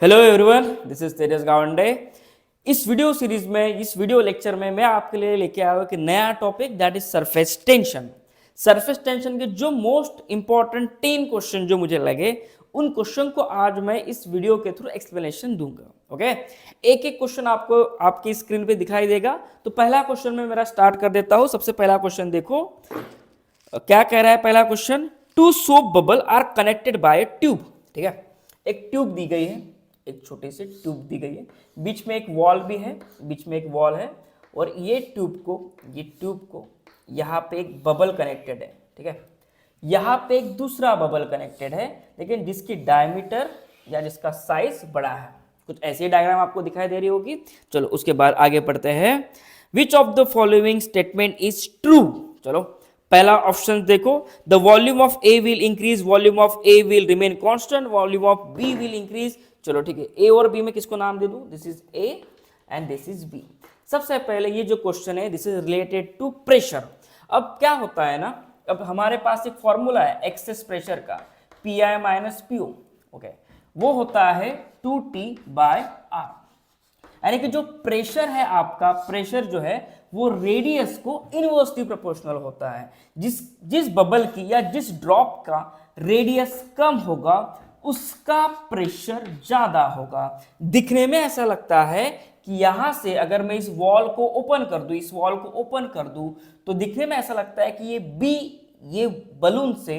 Hello everyone, this is तेजस गावंडे। इस video series में, इस वीडियो लेक्चर में मैं आपके लिए लेके आया हूं कि नया topic that is surface tension. Surface tension के जो मोस्ट इंपॉर्टेंट 10 क्वेश्चन जो मुझे लगे, उन क्वेश्चन को आज मैं इस वीडियो के थ्रू एक्सप्लेनेशन दूंगा। ओके, एक एक क्वेश्चन आपको आपकी स्क्रीन पे दिखाई देगा। तो पहला क्वेश्चन में मेरा स्टार्ट कर देता हूं। सबसे पहला क्वेश्चन देखो, क्या कह रहा है पहला question. Two soap bubble are connected by tube. ठीक है, एक ट्यूब दी गई है, एक छोटी सी ट्यूब दी गई है, बीच में एक वॉल भी है, बीच में एक वॉल है, और ये ट्यूब को यहाँ पे एक बबल कनेक्टेड है। ठीक है, यहाँ पे एक दूसरा बबल कनेक्टेड है, लेकिन जिसकी डायमीटर या जिसका साइज बड़ा है। कुछ ऐसी डायग्राम आपको दिखाई दे रही होगी। चलो उसके बाद आगे पढ़ते हैं। Which of the following statement is true. चलो पहला ऑप्शन देखो, the volume of A will increase, volume of A will remain constant, volume of B will increase. चलो ठीक है, ए और बी में किसको नाम दे दूं, this is A and this is B. सबसे पहले ये जो क्वेश्चन है, this is related to pressure. अब क्या होता है ना, अब हमारे पास एक फॉर्मूला है एक्सेस प्रेशर का, P I minus P O. Okay, वो होता है 2T बाय आर। यानी कि जो प्रेशर है आपका, प्रेशर जो है वो रेडियस को इनवर्सली प्रोपोर्शनल होता है। जिस बबल की या जिस ड्रॉप का रेडियस कम होगा उसका प्रेशर ज्यादा होगा। दिखने में ऐसा लगता है कि यहां से अगर मैं इस वॉल को ओपन कर दूं, इस वॉल को ओपन कर दूं, तो दिखने में ऐसा लगता है कि ये बलून से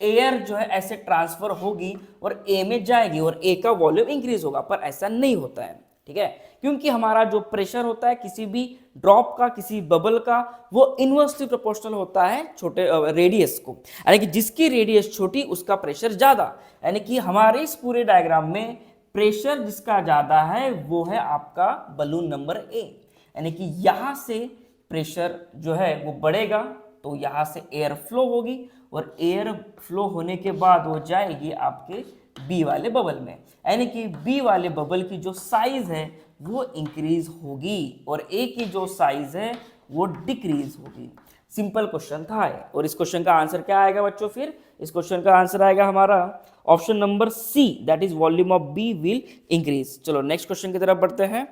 एयर जो है ऐसे ट्रांसफर होगी और ए में जाएगी और ए का वॉल्यूम इंक्रीज होगा, पर ऐसा नहीं होता है। ठीक है, क्योंकि हमारा जो प्रेशर होता है किसी भी ड्रॉप का, किसी बबल का, वो इनवर्सली प्रोपोर्शनल होता है छोटे रेडियस को। यानी कि जिसकी रेडियस छोटी उसका प्रेशर ज्यादा। यानी कि हमारे इस पूरे डायग्राम में प्रेशर जिसका ज्यादा है वो है आपका बलून नंबर ए। यानी कि यहां से प्रेशर जो है वो बढ़ेगा तो यहां से एयर फ्लो होगी, और एयर फ्लो होने के बाद वो जाएगी आपके बी वाले बबल में। यानी कि बी वाले बबल की जो साइज है वो इंक्रीज होगी और ए की जो साइज है वो डिक्रीज होगी। सिंपल क्वेश्चन था ये। और इस क्वेश्चन का आंसर क्या आएगा बच्चों, फिर इस क्वेश्चन का आंसर आएगा हमारा option number C, that is volume of B will increase. चलो नेक्स्ट क्वेश्चन की तरफ बढ़ते हैं।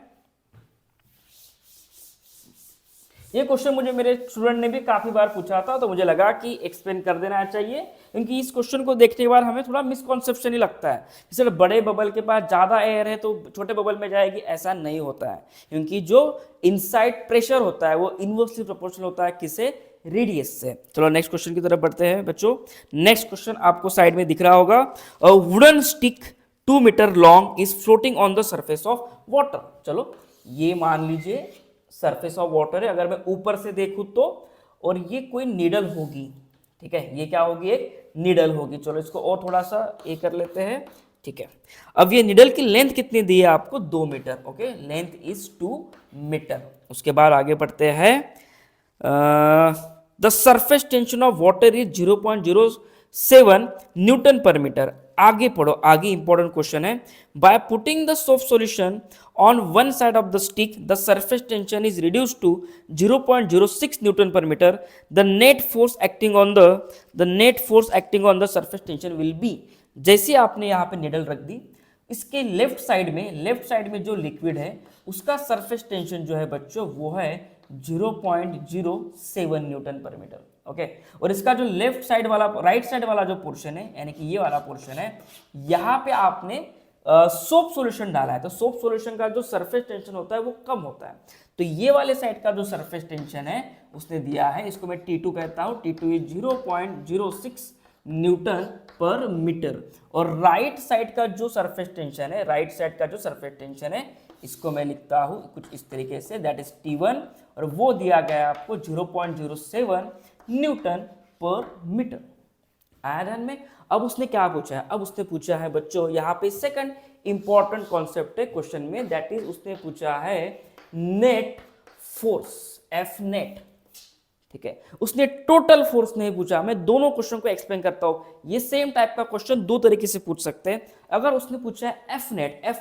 ये क्वेश्चन मुझे मेरे स्टूडेंट ने भी काफी बार पूछा था, तो मुझे लगा कि एक्सप्लेन कर देना चाहिए, क्योंकि इस क्वेश्चन को देखने के बाद हमें थोड़ा मिसकॉन्सेप्शन ही लगता है। जैसे बड़े बबल के पास ज्यादा एयर है तो छोटे बबल में जाएगी, ऐसा नहीं होता है। क्योंकि जो इनसाइड प्रेशर होता है वो इनवर्सली प्रोपोर्शनल होता है किसे, रेडियस से। चलो नेक्स्ट क्वेश्चन की तरफ बढ़ते हैं बच्चों। नेक्स्ट क्वेश्चन आपको साइड में दिख रहा होगा, a wooden stick 2 metre long is floating on the surface of water. चलो ये मान लीजिए सरफेस ऑफ वाटर है, अगर मैं ऊपर से देखूं तो, और ये कोई नीडल होगी। ठीक है, ये क्या होगी, एक नीडल होगी। चलो इसको और थोड़ा सा ये कर लेते हैं। ठीक है, अब ये नीडल की लेंथ कितनी दी है आपको, 2 metre. Okay, length is 2 metre. उसके बाद आगे बढ़ते हैं। The surface tension of water is 0.07 newton per metre. आगे पढ़ो, आगे इंपॉर्टेंट क्वेश्चन है। By putting the soap solution on one side of the stick, the surface tension is reduced to 0.06 Newton per meter. The net force acting on the surface tension will be। जैसे आपने यहाँ पे needle रख दी, इसके left side में जो liquid है उसका सरफेस टेंशन जो है बच्चों वो है 0.07 न्यूटन पर मीटर। ओके, और इसका जो लेफ्ट साइड वाला, राइट साइड वाला जो पोर्शन है, यानी कि ये वाला पोर्शन है, यहाँ पे आपने सोप सॉल्यूशन डाला है, तो सोप सॉल्यूशन का जो सरफेस टेंशन होता है वो कम होता है। तो ये वाले साइड का जो सरफेस टेंशन है उसने दिया है, इसको मैं T2 कहता हूं। T2 is 0.06 Newton per metre. और राइट साइड का जो सरफेस टेंशन है, इसको मैं लिखता हूं कुछ इस तरीके से, दैट इज T1, और वो दिया गया आपको 0.07 न्यूटन पर मीटर। आया ध्यान में। अब उसने क्या पूछा है, अब उसने पूछा है बच्चों, यहाँ पे सेकंड इंपॉर्टेंट कॉन्सेप्ट है क्वेश्चन में, दैट इज उसने पूछा है नेट फोर्स, एफ नेट। ठीक है, उसने टोटल फोर्स नहीं पूछा। मैं दोनों क्वेश्चन को एक्सप्लेन करता हूं। ये सेम टाइप का क्वेश्चन दो तरीके से पूछ सकते हैं। अगर उसने पूछा है एफ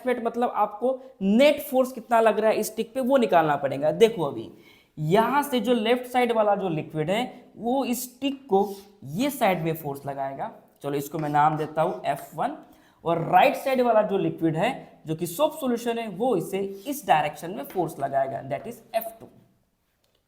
नेट मतलब आपको नेट फोर्स कितना लग रहा है इस स्टिक पे, वो निकालना पड़ेगा। देखो अभी यहां से जो लेफ्ट साइड वाला जो लिक्विड है वो इस स्टिक को ये साइड में फोर्स लगाएगा। चलो इसको मैं नाम देता हूं F1, और राइट साइड वाला जो लिक्विड है जो कि सोप सॉल्यूशन है वो इसे इस डायरेक्शन में फोर्स लगाएगा, दैट इज F2।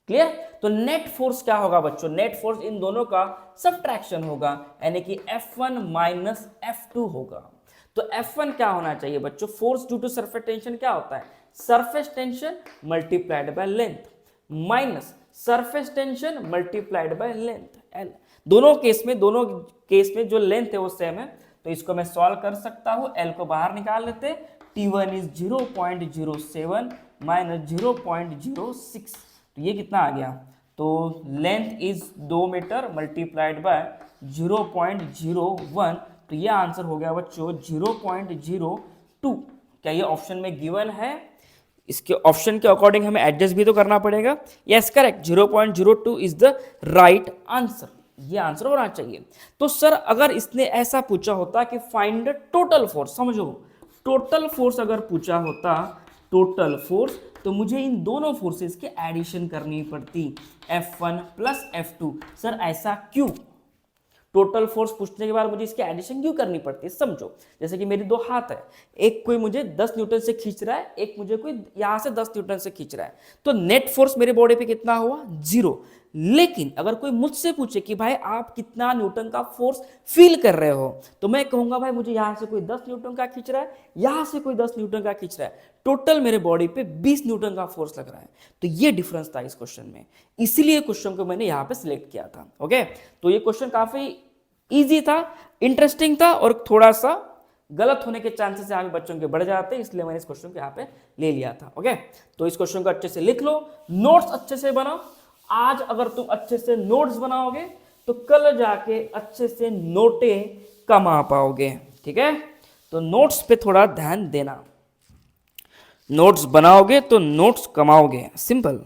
क्लियर? तो नेट फोर्स क्या होगा बच्चों? नेट फोर्स इन दोनों का सबट्रैक्शन होगा, यानी कि F1 माइनस F2 होगा। तो F1 क्या होना चाहिए बच्चों? Force due to surface tension क्या होता है? Surface tension multiplied by length minus surface tension multiplied by length L। दोनों केस में जो लेंथ है वो सेम है, तो इसको मैं सॉल्व कर सकता हूं। L को बाहर निकाल लेते, T1 इज 0.07 माइनस 0.06, तो ये कितना आ गया? तो length is 2 metre multiplied by 0.01, तो ये आंसर हो गया बच्चों 0.02। क्या ये ऑप्शन में गिवन है? इसके ऑप्शन के अकॉर्डिंग हमें एडजस्ट भी तो करना पड़ेगा। Yes correct, 0.02 is the right answer, ये आंसर होना चाहिए। तो सर अगर इसने ऐसा पूछा होता कि फाइंड द टोटल फोर्स, समझो टोटल फोर्स अगर पूछा होता, टोटल फोर्स, तो मुझे इन दोनों फोर्सेस के एडिशन करनी पड़ती, F1 प्लस F2। सर ऐसा क्यों? टोटल फोर्स पूछने के बाद मुझे इसकी एडिशन क्यों करनी पड़ती है? समझो, जैसे कि मेरी दो हाथ है, एक कोई मुझे 10 न्यूटन से खींच रहा है, एक मुझे कोई यहां से 10 न्यूटन से खींच रहा है, तो नेट फोर्स मेरे बॉडी पे कितना हुआ? 0। लेकिन अगर कोई मुझसे पूछे कि भाई आप कितना न्यूटन का फोर्स फील कर रहे हो, तो मैं कहूंगा भाई मुझे यहां से कोई 10 न्यूटन का खींच रहा है, यहां से कोई 10 न्यूटन का खींच रहा है, टोटल मेरे बॉडी पे 20 न्यूटन का फोर्स लग रहा है। तो ये डिफरेंस था इस क्वेश्चन में, इसीलिए क्वेश्चन को मैंने यहां पे सिलेक्ट किया था। ओके, तो ये क्वेश्चन काफी इजी था, इंटरेस्टिंग था, और थोड़ा सा गलत होने के चांसेस यहाँ पे बच्चों के बढ़ जाते हैं, इसलिए मैंने इस क्वेश्चन को यहाँ पे ले लिया था। ओके, तो इस क्वेश्चन को अच्छे से लिख लो, नोट्स अच्छे से बनाओ। आज अगर तुम अच्छे से नोट्स बनाओगे तो कल जाके अच्छे से नोटे कमा पाओगे। ठीक है, तो नोट्स पे थोड़ा ध्यान देना, नोट्स बनाओगे तो नोट्स कमाओगे, सिंपल।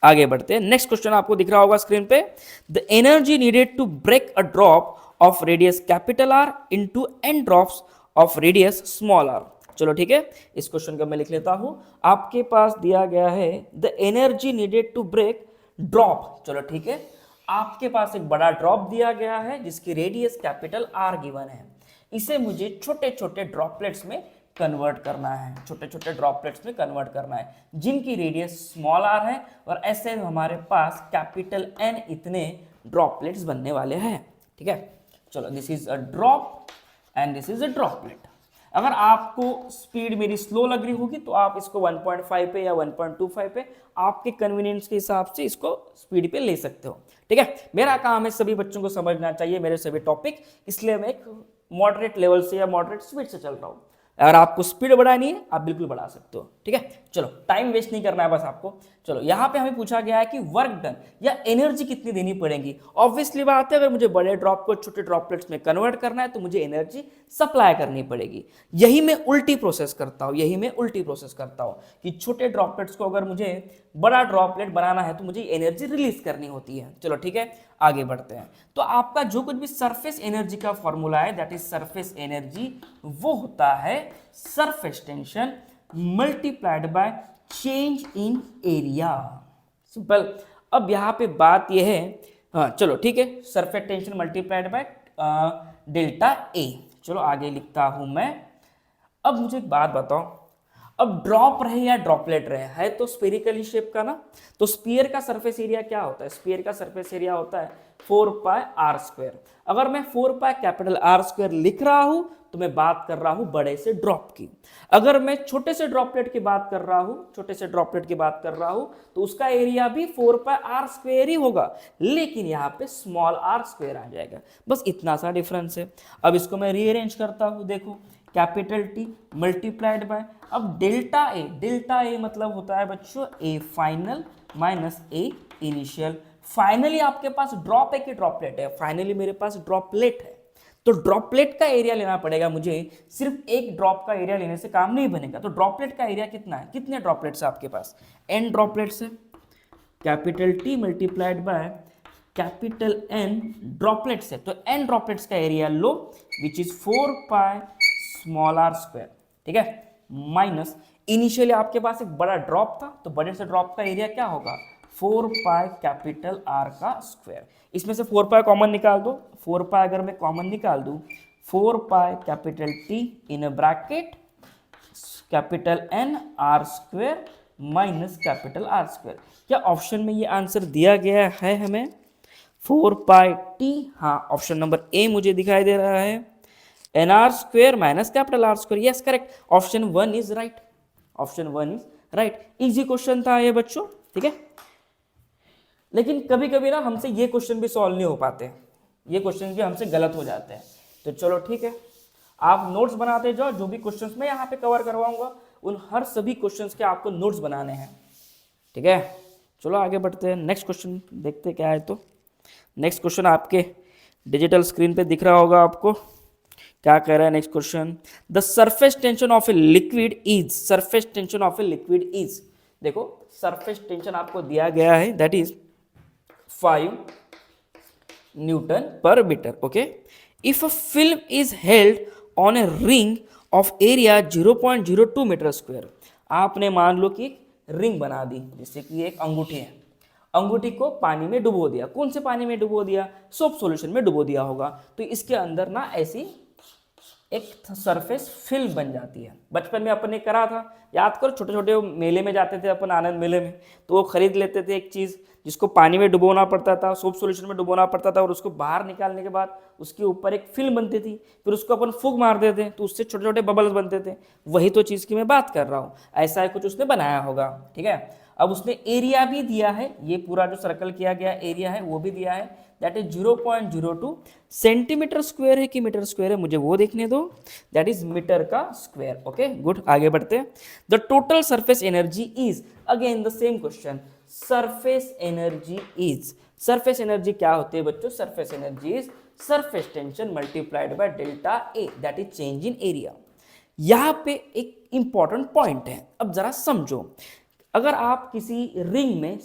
आगे बढ़ते हैं, नेक्स्ट क्वेश्चन आपको दिख रहा होगा स्क्रीन पे। The energy needed to break a drop of radius capital R into n drops of radius small r। चलो ठीक है, इस क्वेश्चन को मैं लिख लेता हूं। आपके पास दिया गया है the energy needed to break drop. चलो ठीक है, आपके पास एक बड़ा ड्रॉप दिया गया है जिसकी रेडियस कैपिटल R गिवन है। इसे मुझे छोटे छोटे ड्रॉपलेट्स में कन्वर्ट करना है, छोटे छोटे ड्रॉपलेट्स में कन्वर्ट करना है जिनकी रेडियस स्मॉल r है, और ऐसे हमारे पास कैपिटल N इतने ड्रॉपलेट्स बनने वाले हैं। ठीक है, चलो this is a drop and this is a droplet. अगर आपको स्पीड मेरी स्लो लग रही होगी तो आप इसको 1.5 पे या 1.25 पे आपके कन्वीनियंस के हिसाब से इसको स्पीड पे ले सकते हो। ठीक है, मेरा काम है सभी बच्चों को समझना चाहिए मेरे सभी टॉपिक, इसलिए मैं एक मॉडरेट लेवल से या मॉडरेट स्पीड से चल रहा हूँ। अगर आपको स्पीड बढ़ानी है आप बिल्कुल बढ़ा सकते हो। ठीक है, चलो टाइम वेस्ट नहीं करना है बस आपको। चलो यहाँ पे हमें पूछा गया है कि वर्क डन या एनर्जी कितनी देनी पड़ेगी। ऑब्वियसली बात है, अगर मुझे बड़े ड्रॉप को छोटे ड्रॉपलेट्स में कन्वर्ट करना है तो मुझे एनर्जी सप्लाई करनी पड़ेगी। यही मैं उल्टी प्रोसेस करता हूँ, कि छोटे ड्रॉपलेट्स को अगर मुझे बड़ा ड्रॉपलेट बनाना है तो मुझे एनर्जी रिलीज करनी होती है। चलो ठीक है, आगे बढ़ते हैं। तो आपका जो कुछ भी सरफेस एनर्जी का फॉर्मूला है, दैट इज सरफेस एनर्जी, वो होता है surface tension multiplied by change in area. Simple. अब यहां पे बात यह है, हाँ चलो ठीक है, surface tension multiplied by delta A. चलो आगे लिखता हूं मैं। अब मुझे एक बात बताओ, अब ड्रॉप रहे या ड्रॉपलेट रहे, है तो स्फेरिकली शेप का ना, तो स्फीयर का सरफेस एरिया क्या होता है? स्फीयर का सरफेस एरिया होता है 4πr²। अगर मैं 4πR² लिख रहा हूं तो मैं बात कर रहा हूं बड़े से ड्रॉप की। अगर मैं छोटे से ड्रॉपलेट की बात कर रहा हूं, तो उसका एरिया भी 4πr² ही होगा, लेकिन यहां पे स्मॉल r² आ जाएगा। बस इतना सा डिफरेंस है। अब इसको मैं रीअरेंज करता हूं, देखो कैपिटल T मल्टीप्लाइड बाय, अब डेल्टा ए मतलब होता है बच्चों A final minus A initial. Finally आपके पास ड्रॉप है कि ड्रॉपलेट है? फाइनली मेरे पास ड्रॉपलेट है, तो ड्रॉपलेट का एरिया लेना पड़ेगा मुझे। सिर्फ एक ड्रॉप का एरिया लेने से काम नहीं बनेगा, तो ड्रॉपलेट का एरिया कितना है? कितने ड्रॉपलेट्स है आपके पास? n ड्रॉपलेट्स है। Capital T multiplied by capital N droplets है, तो n ड्रॉपलेट्स का area low, which is 4πr²। ठीक है, माइनस इनिशियली आपके पास एक बड़ा ड्रॉप था, तो बड़े से ड्रॉप का एरिया क्या होगा? 4πR²। इसमें से 4π कॉमन निकाल दो, 4π अगर मैं कॉमन निकाल दूं, 4πT in bracket capital N R square minus capital R square. क्या ऑप्शन में ये आंसर दिया गया है हमें 4 पाई टी? हाँ, ऑप्शन नंबर ए मुझे दिखाई दे रहा है, N R square minus capital R square. Yes correct, option 1 is right, option 1 is right. Easy question था ये बच्चों, ठीक है। लेकिन कभी कभी ना हमसे ये क्वेश्चन भी सॉल्व नहीं हो पाते, ये क्वेश्चन भी हमसे गलत हो जाते हैं। तो चलो ठीक है, आप नोट्स बनाते जाओ, जो भी क्वेश्चंस मैं यहाँ पे कवर करवाऊंगा उन हर सभी क्वेश्चंस के आपको नोट्स बनाने हैं, ठीक है। चलो आगे बढ़ते हैं, नेक्स्ट क्वेश्चन देखते हैं क्या है। तो नेक्स्ट क्वेश्चन आपके डिजिटल स्क्रीन पे दिख रहा होगा आपको, क्या कह रहा है next question. The surface tension of a liquid is, surface tension of a liquid is, देखो सरफेस टेंशन आपको दिया गया है, that is 5 newton per metre, okay. If a film is held on a ring of area 0.02 metre square, आपने मान लो कि ring बना दी, जैसे कि एक अंगूठी है, अंगूठी को पानी में डुबो दिया। कौन से पानी में डुबो दिया? सोप सॉल्यूशन में डुबो दिया होगा। तो इसके अंदर ना ऐसी एक सरफेस फिल्म बन जाती है। बचपन में अपन ने करा था, याद करो, छोटे छोटे मेले में जाते थे अपन, आनंद मेले में, तो वो खरीद लेते थे एक चीज़ जिसको पानी में डुबोना पड़ता था, सोप सॉल्यूशन में डुबोना पड़ता था, और उसको बाहर निकालने के बाद उसके ऊपर एक फिल्म बनती थी, फिर उसको अपन फूंक मार देते तो उससे छोटे छोटे बबल्स बनते थे। वही तो चीज़ की मैं बात कर रहा हूँ, ऐसा है कुछ उसने बनाया होगा, ठीक है। अब उसने एरिया भी दिया है, ये पूरा जो सर्कल किया गया एरिया है वो भी दिया है, दैट इज 0.02 सेंटीमीटर स्क्वायर है कि मीटर स्क्वायर है, मुझे वो देखने दो, दैट इज मीटर का स्क्वायर, ओके गुड। आगे बढ़ते हैं। The total surface energy is, again the same question, surface energy is, surface energy क्या होती है बच्चों? Surface energy is surface tension multiplied by delta A, that is change in area. यहां पे एक इंपॉर्टेंट पॉइंट है, अब जरा समझो। अगर आप किसी रिंग में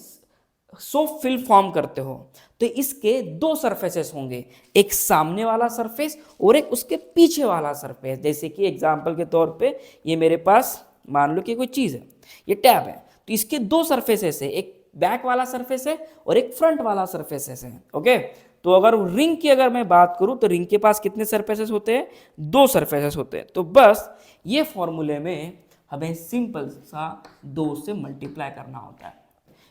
सोप फिल्म फॉर्म करते हो तो इसके दो सरफेसेस होंगे, एक सामने वाला सरफेस और एक उसके पीछे वाला सरफेस। जैसे कि एग्जांपल के तौर पे ये मेरे पास मान लो कि कोई चीज़ है, ये टैब है, तो इसके दो सरफेसेस है, एक बैक वाला सरफेस है और एक फ्रंट वाला सरफेसेस है, ओके। तो अगर रिंग की अगर मैं बात करूं तो रिंग के पास कितने सरफेसेस होते हैं? दो सरफेसेस होते हैं। तो बस ये फॉर्मूले में हमें सिंपल सा 2 से मल्टीप्लाई करना होता है।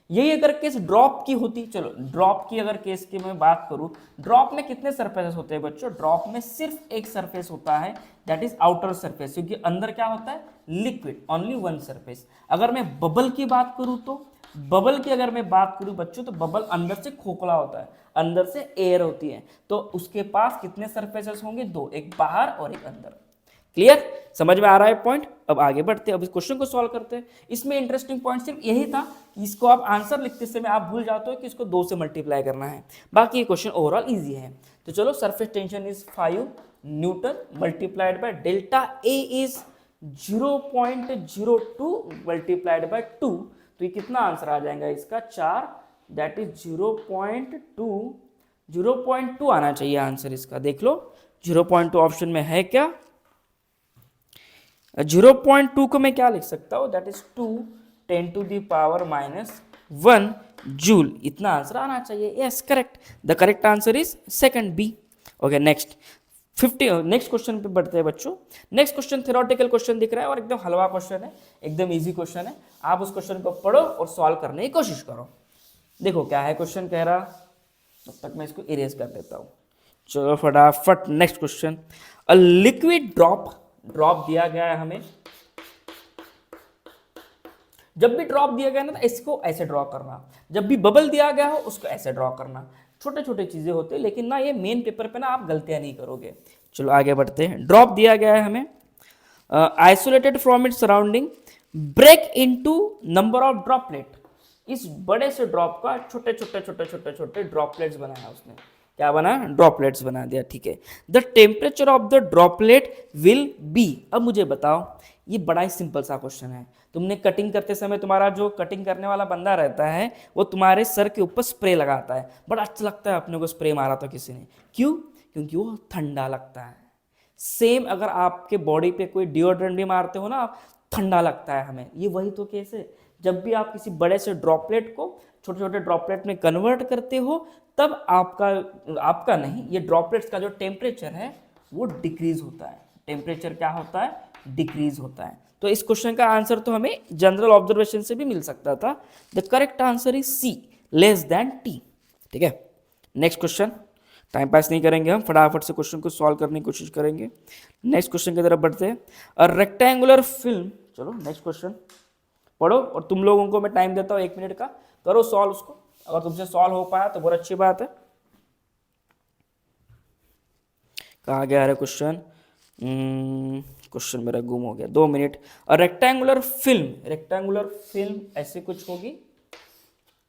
यही अगर केस ड्रॉप की होती, चलो ड्रॉप की अगर केस की मैं बात करूं, ड्रॉप में कितने सरफेसेस होते हैं बच्चों? ड्रॉप में सिर्फ एक सरफेस होता है, दैट इज आउटर सरफेस, क्योंकि अंदर क्या होता है? Liquid, only one surface. अगर मैं बबल की बात करूं तो बबल की अगर मैं बात करूं बच्चों तो बबल अंदर से खोखला होता है, अंदर से एयर होती है, तो उसके पास कितने सरफेसेस होंगे? 2, एक बाहर और एक अंदर। क्लियर? समझ में आ रहा है पॉइंट? अब आगे बढ़ते हैं, अब इस क्वेश्चन को सॉल्व करते हैं। इसमें इंटरेस्टिंग पॉइंट सिर्फ यही था कि इसको आप आंसर लिखते समय आप भूल जाते हो कि इसको 2 से मल्टीप्लाई करना है, बाकी ये क्वेश्चन ओवरऑल इजी है। तो चलो, surface tension is 5 Newton multiplied by delta A is 0.02 multiplied by 2, तो ये कितना आंसर आ जाएगा इसका? 4, दैट इज 0.2 आना चाहिए आंसर इसका। देख लो 0.2 ऑप्शन में है क्या? 0.2 को मैं क्या लिख सकता हूँ? दैट इज 2 10⁻⁻1 जूल, इतना आंसर आना चाहिए। Yes correct, the correct answer is second B. Okay next 50, next question पे बढ़ते हैं बच्चों। नेक्स्ट क्वेश्चन थ्योरेटिकल क्वेश्चन दिख रहा है और एकदम हलवा क्वेश्चन है, एकदम इजी क्वेश्चन है। आप उस क्वेश्चन को पढ़ो और सॉल्व करने की कोशिश करो। देखो क्या है क्वेश्चन कह रहा, तब तक मैं इसको इरेज कर देता हूँ। चलो फटाफट next question. A liquid drop दिया गया है हमें। जब भी ड्रॉप दिया गया ना तो इसको ऐसे ड्रॉ करना, जब भी बबल दिया गया हो उसको ऐसे ड्रॉ करना। छोटे छोटे चीजें होते हैं, लेकिन ना ये मेन पेपर पे ना आप गलतियां नहीं करोगे। चलो आगे बढ़ते हैं। ड्रॉप दिया गया है हमें, isolated from its surrounding, break into number of droplet. इस बड़े से ड्रॉप का छोटे छोटे ड्रॉपलेट्स बनाया उसने। क्या बना? ड्रॉपलेट्स बना दिया, ठीक है। The temperature of the droplet will be. अब मुझे बताओ, ये बड़ा ही सिंपल सा क्वेश्चन है। तुमने कटिंग करते समय तुम्हारा जो कटिंग करने वाला बंदा रहता है वो तुम्हारे सर के ऊपर स्प्रे लगाता है, बड़ा अच्छा लगता है अपने को स्प्रे मारा तो किसी ने, क्यों? क्योंकि वो ठंडा लगता है। सेम अगर आपके बॉडी पे कोई डिओड्रेंट भी मारते हो ना आप, ठंडा लगता है हमें। ये वही तो केस है, जब भी आप किसी बड़े से ड्रॉपलेट को छोटे छोटे ड्रॉपलेट में कन्वर्ट करते हो तब आपका नहीं, ये ड्रॉपलेट्स का जो टेम्परेचर है वो डिक्रीज होता है, टेम्परेचर क्या होता है, डिक्रीज होता है। तो इस क्वेश्चन का आंसर तो हमें जनरल ऑब्जर्वेशन से भी मिल सकता था। The correct answer is C, less than T. ठीक है, नेक्स्ट क्वेश्चन। टाइम पास नहीं करेंगे हम, फटाफट से क्वेश्चन को सॉल्व करने की कोशिश करेंगे। नेक्स्ट क्वेश्चन की तरफ बढ़ते हैं। अ रेक्टेंगुलर फिल्म, चलो नेक्स्ट क्वेश्चन पढ़ो और तुम लोगों को मैं टाइम देता हूँ 1 मिनट का, करो सॉल्व उसको। अगर तुमसे सॉल्व हो पाया तो बहुत अच्छी बात है। कहाँ गया है क्वेश्चन? क्वेश्चन मेरा गुम हो गया, 2 मिनट। और रेक्टेंगुलर फिल्म ऐसे कुछ होगी।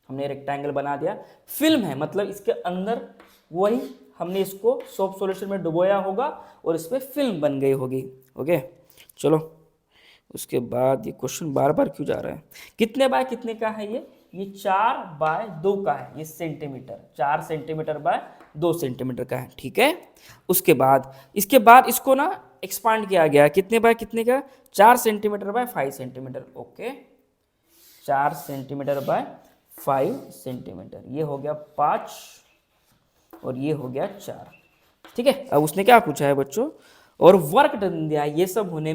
हमने रेक्टेंगल बना दिया, फिल्म है मतलब इसके अंदर वही हमने इसको सोप सॉल्यूशन में डुबोया होगा और इसमें फिल्म बन गई होगी। ओके चलो, उसके बाद ये क्वेश्चन बार बार क्यों जा रहा है? कितने बाय कितने का है ये 4 बाय 2 का है, ये सेंटीमीटर, 4 सेंटीमीटर बाय 2 सेंटीमीटर का है। ठीक है, उसके बाद इसके बाद इसको ना एक्सपांड किया गया, कितने बाय कितने का, 4 centimetre bye 5 centimetre. Okay, 4 centimetre bye 5 centimetre, ये हो गया 5 और ये हो गया 4। ठीक है, अब उसने क्या पूछा है बच्चों, और वर्क डन दिया है। ये सब होने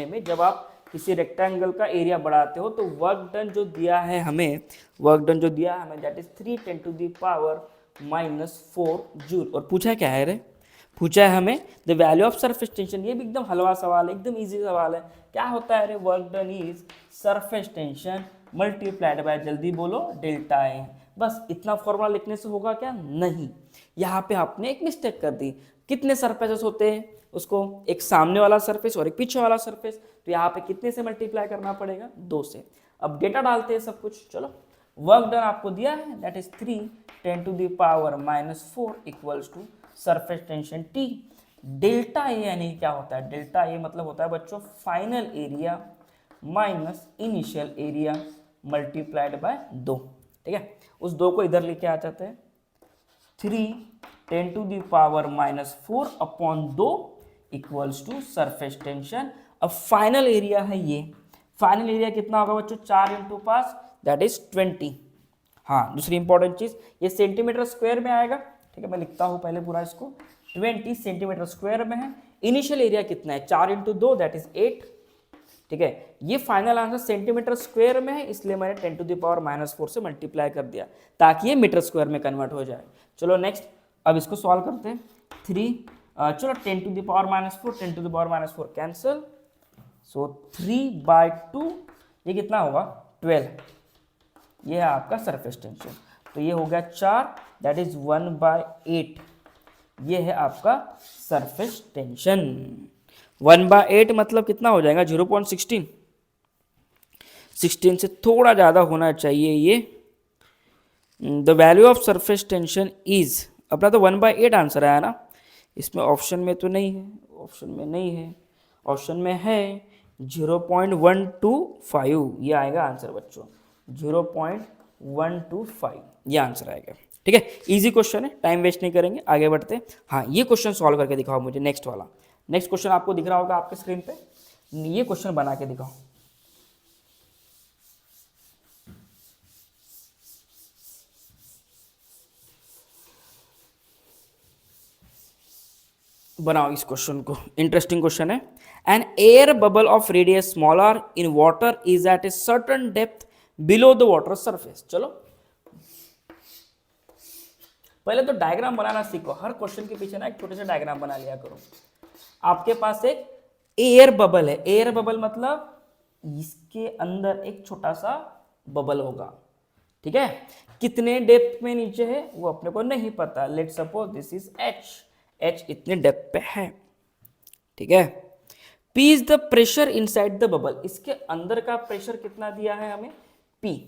में जब आप किसी रेक्टेंगल का एरिया बढ़ाते हो तो वर्क डन जो दिया है हमें, that is 3 10 to the power -4 joule. और पूछा क्या है रे, पूछा है हमें the value of surface tension. ये भी एकदम हलवा सवाल है, एकदम इजी सवाल है। क्या होता है रे, work done is surface tension multiplied bye, जल्दी बोलो, डेल्टा ए। बस इतना फॉर्मूला लिखने से होगा क्या? नहीं, यहाँ पे आपने एक मिस्टेक कर दी। कितने सरफेसेस होते हैं उसको, एक सामने वाला सरफेस और एक पीछे वाला सरफेस, तो यहाँ पे कितने से मल्टीप्लाई करना पड़ेगा? 2 से। अब डेटा डालते हैं सब कुछ। चलो, वर्क डन आपको दिया है that is 3 10 to the power -4 equals to surface tension T. Delta A यानी क्या होता है? डेल्टा ए मतलब होता है बच्चों final area minus initial area multiplied by 2। ठीक है, उस 2 को इधर लेके आ जाते हैं। 3 10 to the power -4 upon 2 equals to surface tension. अब फाइनल एरिया है ये, फाइनल एरिया कितना होगा बच्चों? 4 इंटू 5 दैट इज 20। हाँ, दूसरी इंपॉर्टेंट चीज, ये सेंटीमीटर स्क्वायर में आएगा। ठीक है, मैं लिखता हूँ पहले पूरा इसको, 20 सेंटीमीटर स्क्वायर में है। इनिशियल एरिया कितना है? 4 इंटू 2 दैट इज 8। ठीक है, ये फाइनल आंसर सेंटीमीटर स्क्वायर में है, इसलिए मैंने 10 टू द पावर -4 से मल्टीप्लाई कर दिया ताकि ये मीटर स्क्वायर में कन्वर्ट हो जाए। चलो नेक्स्ट, अब इसको सॉल्व करते हैं। 3 चलो 10 to the power -4 10 to the power -4 cancel, so 3/2 ये कितना होगा? 12। ये है आपका सरफेस टेंशन, तो ये हो गया 4 दैट इज 1/8। ये है आपका सरफेस टेंशन। 1/8 मतलब कितना हो जाएगा? 0.16। 16 से थोड़ा ज़्यादा होना चाहिए ये। The value of surface tension is, अपना तो 1/8 आंसर आया ना, इसमें ऑप्शन में तो नहीं है, ऑप्शन में है 0.125। ये आएगा आंसर बच्चों, 0.125 ये आंसर आएगा। ठीक है, इजी क्वेश्चन है, टाइम वेस्ट नहीं करेंगे, आगे बढ़ते हैं। हाँ, ये क्वेश्चन सॉल्व करके दिखाओ मुझे, नेक्स्ट वाला। नेक्स्ट क्वेश्चन आपको दिख रहा होगा आपके स्क्रीन पे, ये क्वेश्चन बना के दिखाओ। बनाओ इस क्वेश्चन को, इंटरेस्टिंग क्वेश्चन है। An air bubble of radius smaller in water is at a certain depth below the water surface. चलो पहले तो डायग्राम बनाना सीखो, हर क्वेश्चन के पीछे ना एक छोटे से डायग्राम बना लिया करो। आपके पास एक एयर बबल है, एयर बबल मतलब इसके अंदर एक छोटा सा बबल होगा। ठीक है, कितने डेप्थ में नीचे है वो अपने को नहीं पता। Let suppose this is H इतने डेप्थ पे है। ठीक है, P is the pressure inside the bubble, इसके अंदर का प्रेशर कितना दिया है हमें? P।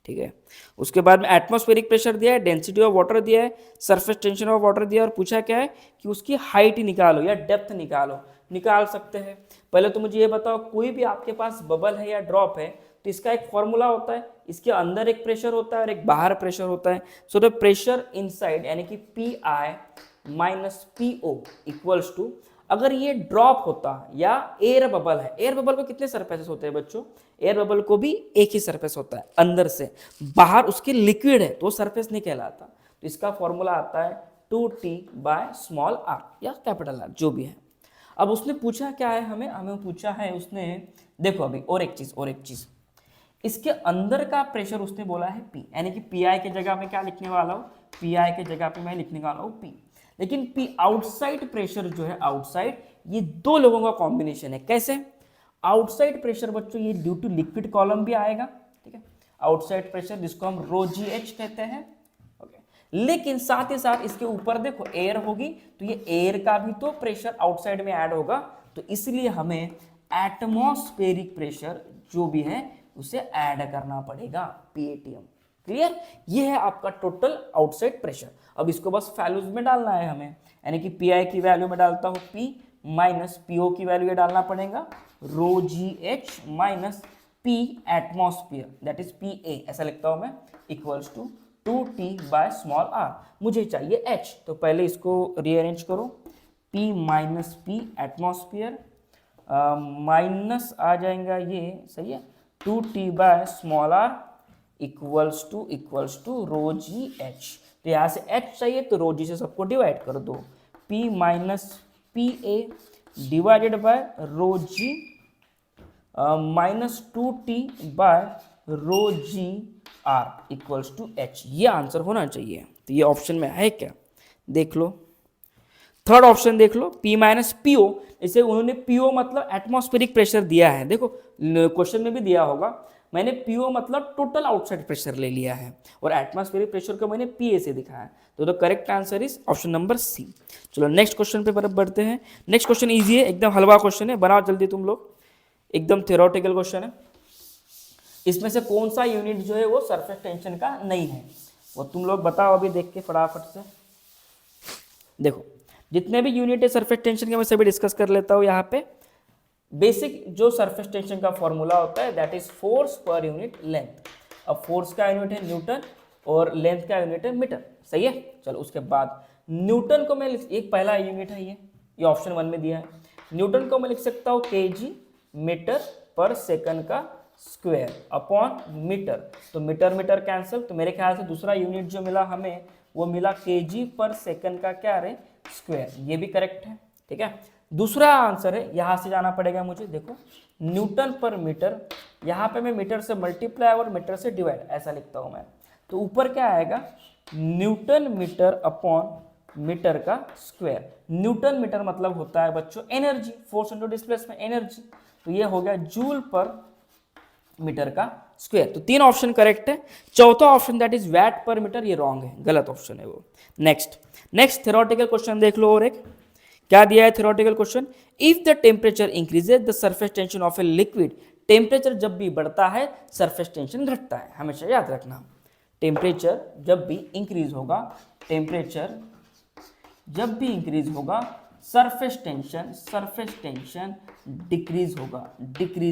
ठीक है, उसके बाद में एटमॉस्फेरिक प्रेशर दिया है, डेंसिटी ऑफ वाटर दिया है, सरफेस टेंशन ऑफ वाटर दिया है, और पूछा क्या है कि उसकी हाइट निकालो या डेप्थ निकालो। निकाल सकते हैं। पहले तो मुझे ये बताओ, कोई भी आपके पास बबल है या ड्रॉप है तो इसका एक फॉर्मूला होता है, इसके अंदर एक प्रेशर होता है और एक बाहर प्रेशर होता है। सो द प्रेशर इनसाइड यानी कि PI minus PO equals to, अगर ये ड्रॉप होता या एयर बबल है, एयर बबल को कितने सरफेसेस होते हैं बच्चों? एयर बबल को भी एक ही सरफेस होता है अंदर से, बाहर उसके लिक्विड है तो सरफेस नहीं कहलाता। तो इसका फॉर्मूला आता है 2T/r या कैपिटल R जो भी है। अब उसने पूछा क्या है, हमें हमें पूछा है उसने, देखो अभी और एक चीज, इसके अंदर का प्रेशर उसने बोला है P, यानी कि PI की जगह मैं क्या लिखने वाला हूँ, PI की जगह पे मैं लिखने वाला हूँ P। लेकिन P आउटसाइड प्रेशर जो है, आउटसाइड, ये दो लोगों का कॉम्बिनेशन है। कैसे? आउटसाइड प्रेशर बच्चों ये ड्यू टू लिक्विड कॉलम भी आएगा, ठीक है, आउटसाइड प्रेशर जिसको हम रो GH कहते हैं, ओके। लेकिन साथ ही साथ इसके ऊपर देखो एयर होगी, तो ये एयर का भी तो प्रेशर आउटसाइड में ऐड होगा, तो इसलिए हमें एटमॉस्फेरिक प्रेशर जो भी है उसे ऐड करना पड़ेगा, PATM। क्लियर? ये है आपका टोटल आउटसाइड प्रेशर। अब इसको बस वैल्यूज में डालना है हमें, यानी कि PI की वैल्यू में डालता हूं P माइनस PO की वैल्यू ये डालना पड़ेगा rho GH minus P atmosphere that is PA, ऐसा लिखता हूं मैं, equals to 2T by small r। मुझे चाहिए H, तो पहले इसको रीअरेंज करो, P minus P atmosphere minus आ जाएगा ये, सही है, 2T by small r equals to rho GH। तो यहाँ से H चाहिए तो रो G से सबको डिवाइड कर दो, P minus PA divided by rho G minus 2T by rho GR equals to H। ये आंसर होना चाहिए। तो ये ऑप्शन में है क्या, देख लो, थर्ड ऑप्शन देख लो, P माइनस PO। इसे उन्होंने PO मतलब एटमॉस्फेरिक प्रेशर दिया है, देखो क्वेश्चन में भी दिया होगा, मैंने PO मतलब टोटल आउटसाइड प्रेशर ले लिया है और एटमॉस्फेरिक प्रेशर को मैंने PA से दिखाया, तो the correct answer is option number C। चलो नेक्स्ट क्वेश्चन पे बढ़ते हैं। नेक्स्ट क्वेश्चन इजी है, एकदम हलवा क्वेश्चन है, बनाओ जल्दी तुम लोग, एकदम थ्योरेटिकल क्वेश्चन है। इसमें से कौन सा यूनिट जो है वो सरफेस टेंशन का नहीं है, वो तुम लोग बताओ अभी देख के फटाफट से। देखो जितने भी यूनिट है सरफेस टेंशन के मैं सभी डिस्कस कर लेता हूँ यहाँ पे। बेसिक जो सरफेस टेंशन का फॉर्मूला होता है that is force per unit length. अब फोर्स का यूनिट है न्यूटन और लेंथ का यूनिट है मीटर, सही है। चलो उसके बाद न्यूटन को मैं एक पहला यूनिट है ये ऑप्शन 1 में दिया है, न्यूटन को मैं लिख सकता हूँ kg मीटर पर सेकंड का स्क्वायर अपॉन मीटर, तो मीटर मीटर कैंसिल, तो मेरे ख्याल से दूसरा यूनिट जो मिला हमें वो मिला kg पर सेकंड का क्या है स्क्वायर, ये भी करेक्ट है, ठीक है। दूसरा आंसर है, यहां से जाना पड़ेगा मुझे, देखो न्यूटन पर मीटर, यहाँ पे मैं मीटर से मल्टीप्लाई और मीटर से डिवाइड ऐसा लिखता हूं मैं, तो ऊपर क्या आएगा न्यूटन मीटर अपॉन मीटर का स्क्वायर। न्यूटन मीटर मतलब होता है बच्चों energy, force into displacement energy, तो ये हो गया जूल पर मीटर का स्क्वायर। तो 3 ऑप्शन करेक्ट है। चौथा ऑप्शन दैट इज वैट पर मीटर, ये रॉन्ग है, गलत ऑप्शन है वो। नेक्स्ट थ्योरेटिकल क्वेश्चन देख लो, और एक क्या दिया है theoretical question, if the temperature increases the surface tension of a liquid. Temperature जब भी बढ़ता है सरफेस टेंशन घटता है, हमेशा याद रखना। टेम्परेचर जब भी इंक्रीज होगा, टेम्परेचर जब भी इंक्रीज होगा सरफेस टेंशन डिक्रीज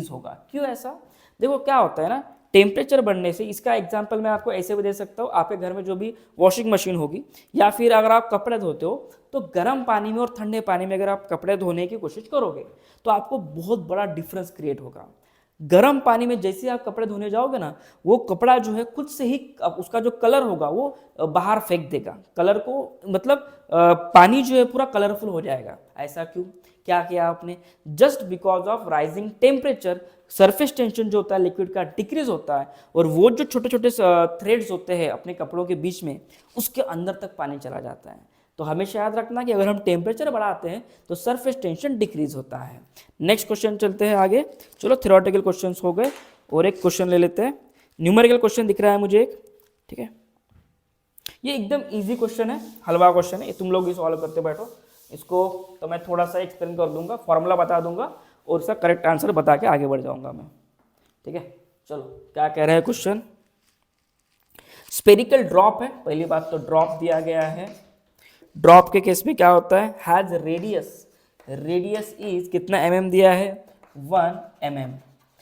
होगा। क्यों ऐसा? देखो क्या होता है ना, टेम्परेचर बढ़ने से, इसका एग्जांपल मैं आपको ऐसे भी दे सकता हूँ, आपके घर में जो भी वॉशिंग मशीन होगी या फिर अगर आप कपड़े धोते हो तो गर्म पानी में और ठंडे पानी में अगर आप कपड़े धोने की कोशिश करोगे तो आपको बहुत बड़ा डिफरेंस क्रिएट होगा। गर्म पानी में जैसे आप कपड़े धोने जाओगे ना, वो कपड़ा जो है खुद से ही उसका जो कलर होगा वो बाहर फेंक देगा, कलर को मतलब पानी जो है पूरा कलरफुल हो जाएगा। ऐसा क्यों? क्या किया आपने? Just because of rising temperature surface tension जो होता है लिक्विड का डिक्रीज होता है, और वो जो छोटे छोटे थ्रेड्स होते हैं अपने कपड़ों के बीच में, उसके अंदर तक पानी चला जाता है। तो हमेशा याद रखना कि अगर हम टेम्परेचर बढ़ाते हैं तो सरफेस टेंशन डिक्रीज होता है। नेक्स्ट क्वेश्चन चलते हैं आगे। चलो थ्योरेटिकल क्वेश्चंस हो गए, और एक क्वेश्चन ले लेते हैं। न्यूमेरिकल क्वेश्चन दिख रहा है मुझे एक, ठीक है, ये एकदम इजी क्वेश्चन है, हलवा क्वेश्चन है, ये तुम लोग भी सॉल्व करते बैठो। इसको तो मैं थोड़ा सा एक्सप्लेन कर दूंगा, फॉर्मूला बता दूंगा और इसका करेक्ट आंसर बता के आगे बढ़ जाऊंगा मैं, ठीक है। चलो क्या कह रहे हैं क्वेश्चन, स्पेरिकल ड्रॉप है, पहली बात तो ड्रॉप दिया गया है। ड्रॉप के केस में क्या होता है, हैज रेडियस इज कितना mm दिया है 1 mm।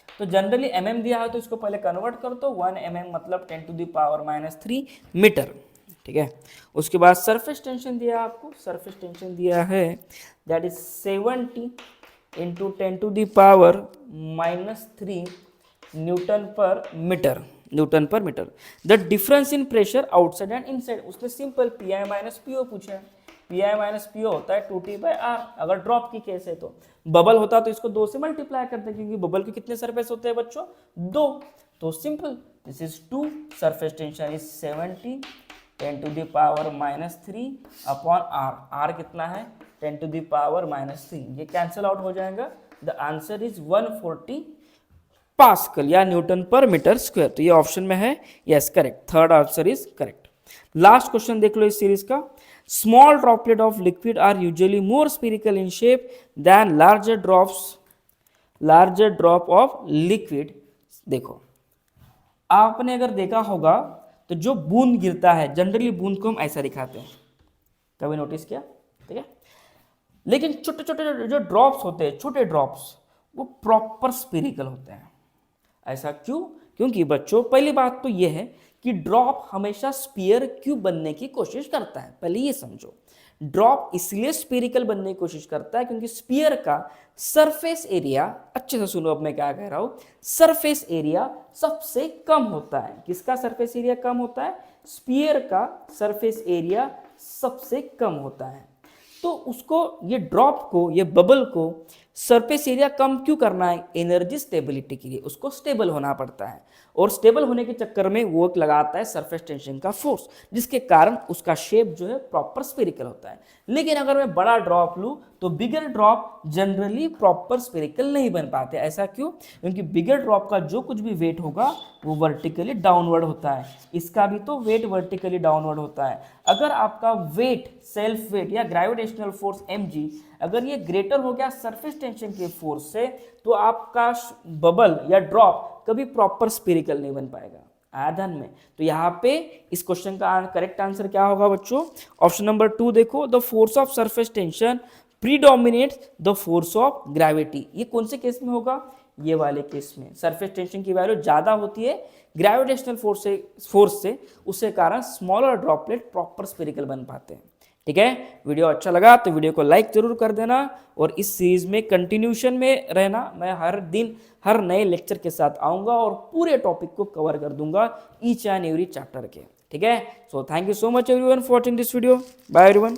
तो जनरली mm दिया है तो इसको पहले कन्वर्ट कर दो, 1 mm मतलब 10⁻³ मीटर, ठीक है। उसके बाद सरफेस टेंशन दिया आपको, सरफेस टेंशन दिया है that is 70 × 10⁻³ newton per metre. The difference in pressure outside and inside, उसने सिंपल PI माइनस PO पूछा है। पी आई माइनस पी होता है 2t/r, अगर ड्रॉप की केस है तो। बबल होता तो इसको 2 से मल्टीप्लाई करते हैं, क्योंकि बबल के कितने सरफेस होते हैं बच्चों, 2। तो simple, this is 2, surface tension is 70 10⁻³ upon r, r कितना है 10⁻³ ये कैंसिल आउट हो जाएगा। द आंसर इज 140 पास्कल या न्यूटन पर मीटर स्क्वायर। तो ये ऑप्शन में है, yes correct, third answer is correct. Last question देख लो इस सीरीज का। Small droplet of liquid are usually more spherical in shape than larger drop of liquid. देखो, आपने अगर देखा होगा तो जो बूंद गिरता है, जनरली बूंद को हम ऐसा दिखाते हैं, कभी नोटिस किया, ठीक है। लेकिन छोटे छोटे जो ड्रॉप्स होते हैं, छोटे ड्रॉप्स, वो प्रॉपर स्फेरिकल होते हैं। ऐसा क्यों? क्योंकि बच्चों पहली बात तो ये है कि ड्रॉप हमेशा स्फीयर क्यों बनने की कोशिश करता है, पहले ये समझो। ड्रॉप इसलिए स्फेरिकल बनने की कोशिश करता है क्योंकि स्फीयर का सरफेस एरिया, अच्छे से सुनो अब मैं क्या कह रहा हूं, सरफेस एरिया सबसे कम होता है। किसका सरफेस एरिया कम होता है? स्फीयर का सरफेस एरिया सबसे कम होता है। तो उसको, ये ड्रॉप को, ये बबल को सरफेस एरिया कम क्यों करना है? एनर्जी स्टेबिलिटी के लिए उसको स्टेबल होना पड़ता है, और स्टेबल होने के चक्कर में वो लगाता है सरफेस टेंशन का फोर्स, जिसके कारण उसका शेप जो है प्रॉपर स्फेरिकल होता है। लेकिन अगर मैं बड़ा ड्रॉप लूँ तो बिगर ड्रॉप जनरली प्रॉपर स्फेरिकल नहीं बन पाते। ऐसा क्यों? क्योंकि बिगर ड्रॉप का जो कुछ भी वेट होगा वो वर्टिकली डाउनवर्ड होता है, इसका भी तो वेट वर्टिकली डाउनवर्ड होता है। अगर आपका वेट, सेल्फ वेट या ग्रेविटेशनल फोर्स mg, अगर ये ग्रेटर हो गया सरफेस टेंशन के फोर्स से, तो आपका बबल या ड्रॉप कभी प्रॉपर स्फेरिकल नहीं बन पाएगा। आया ध्यान में? तो यहाँ पे इस क्वेश्चन का करेक्ट आंसर क्या होगा बच्चों? ऑप्शन नंबर 2 देखो, the force of surface tension predominates the force of gravity. ये कौन से केस में होगा? ये वाले केस में सरफेस टेंशन की वैल्यू ज्यादा होती है ग्रेविटेशनल फोर्स से, उसके कारण स्मॉलर ड्रॉपलेट प्रॉपर स्फेरिकल बन पाते हैं। ठीक है, वीडियो अच्छा लगा तो वीडियो को लाइक जरूर कर देना, और इस सीरीज में कंटिन्यूशन में रहना। मैं हर दिन हर नए लेक्चर के साथ आऊँगा और पूरे टॉपिक को कवर कर दूंगा, ईच एंड एवरी चैप्टर के। ठीक है, so thank you so much everyone for watching this video. Bye everyone.